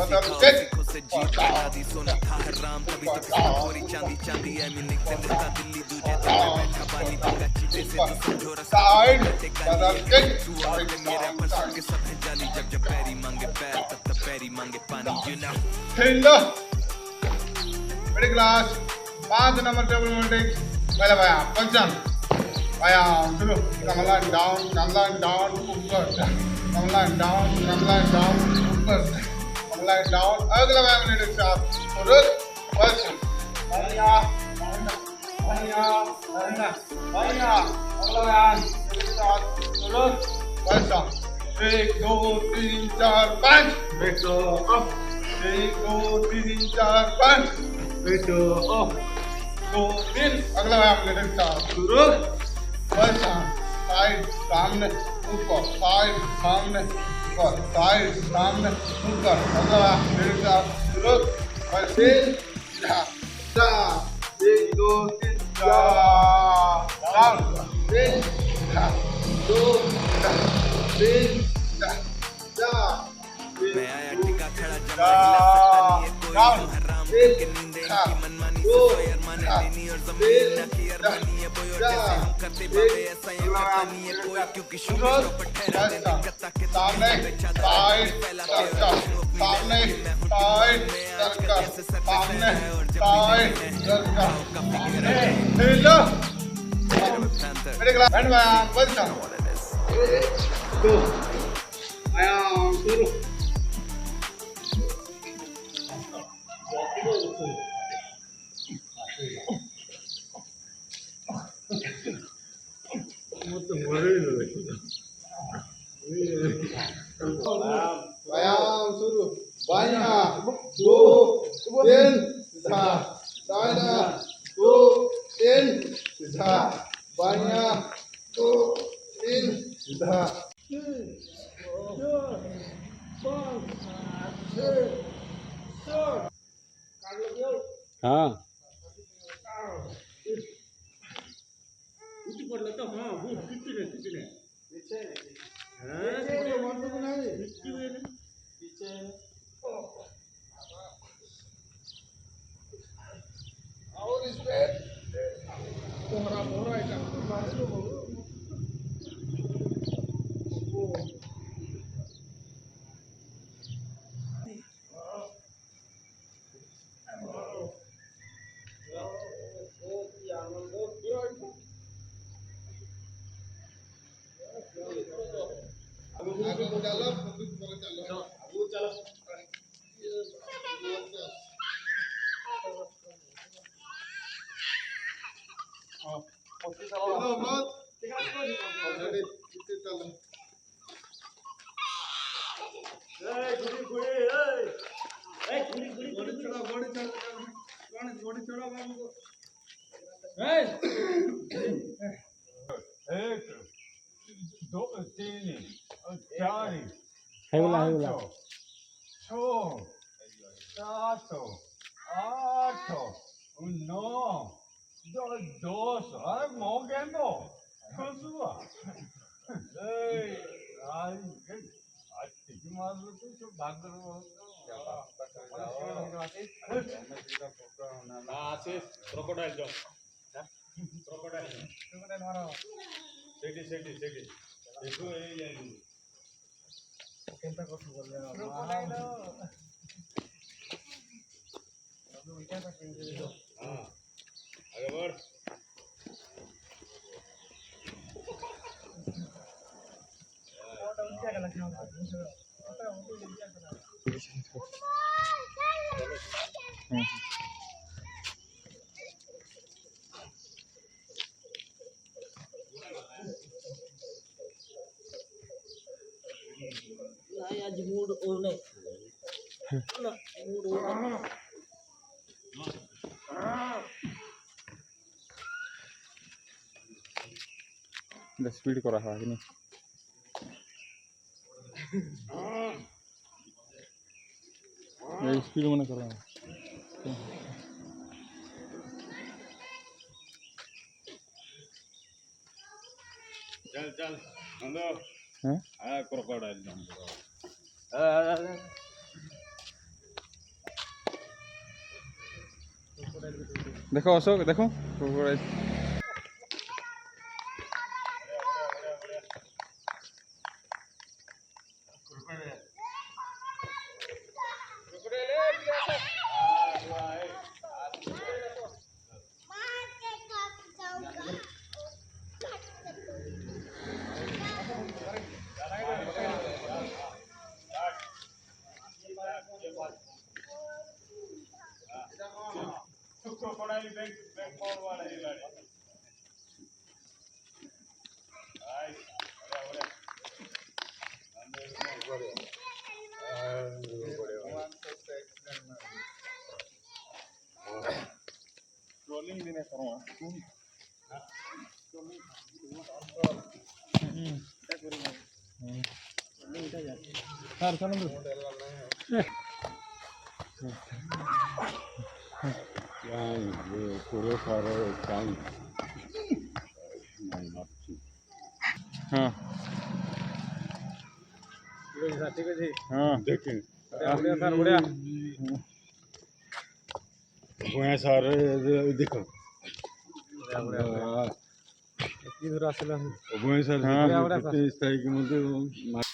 सीखो से जीत बना दी सोना था हराम तभी तो किस्मत पूरी चांदी चांदी है मिनी से मिलता दिल्ली दूजे पे बैठा बाली पंगा चीते से तू समझो रास्ता तू और मेरा पर सुन के सब है जाली जब पैरी मांगे पैर तब पैरी मांगे पानी you know hello middle class 5 number table moulding पहले भैया पंचम भैया शुरू कमला डाउन ऊपर कमला डाउन ऊपर कमला डाउन अगला भैया मिनट के साथ शुरू पंचम भैया अगला भैया के साथ शुरू पंचम 1 2 3 4 5 बेटो अप 1 2 3 4 5 बेटो अप 2 3 अगला व्यायाम लेने का शुरू बस साइड सामने ऊपर साइड सामने ऊपर साइड सामने ऊपर अगला व्यायाम लेने का शुरू बस 1 2 3 4 1 2 3 मैं आया टिका खड़ा जमा हिला सकता नहीं है कोई हराम करके नींदे इनकी मनमानी से सोए अरमान लेनी और ज़मीन न की अरमानी है बोयो जैसे हम करते बाबे ऐसा ये करता नहीं है कोई क्योंकि शुरू में पर ठहरा दे दिक्कत ताकि सामने साइड सामने साइड सामने साइड हेलो मेरे क्लास बैंड व्यायाम बस दो व्यायाम शुरू व्यायाम शुरू बाया 2 3 दाहिना 2 3 सीधा बाया 2 3 सीधा हाँ और इस पे मोहरा हेगला 6 7 8 9 10 अरे मोगेंदो कसुआ क्रोकोडाइल जो क्रोकोडाइल मारो सेठी देखो ये केंता कसु बोल रहा क्रोकोडाइल हां आगे बढ़ आज मूड और नहीं ना मूड और स्पीड करा है नहीं स्पीड मैंने करा चल नंदो हैं क्रोकोडाइल देखो अशोक देखो क्रोकोडाइल Crocodile bank ball वाला है गाड़ी ट्रोलिंग भी नहीं करूँगा सर चलो पूरे सारे टाइम हाँ हाँ देखें बढ़िया सर बढ़िया भुआ सारे देखो भुआ सारे स्थायी के मध्य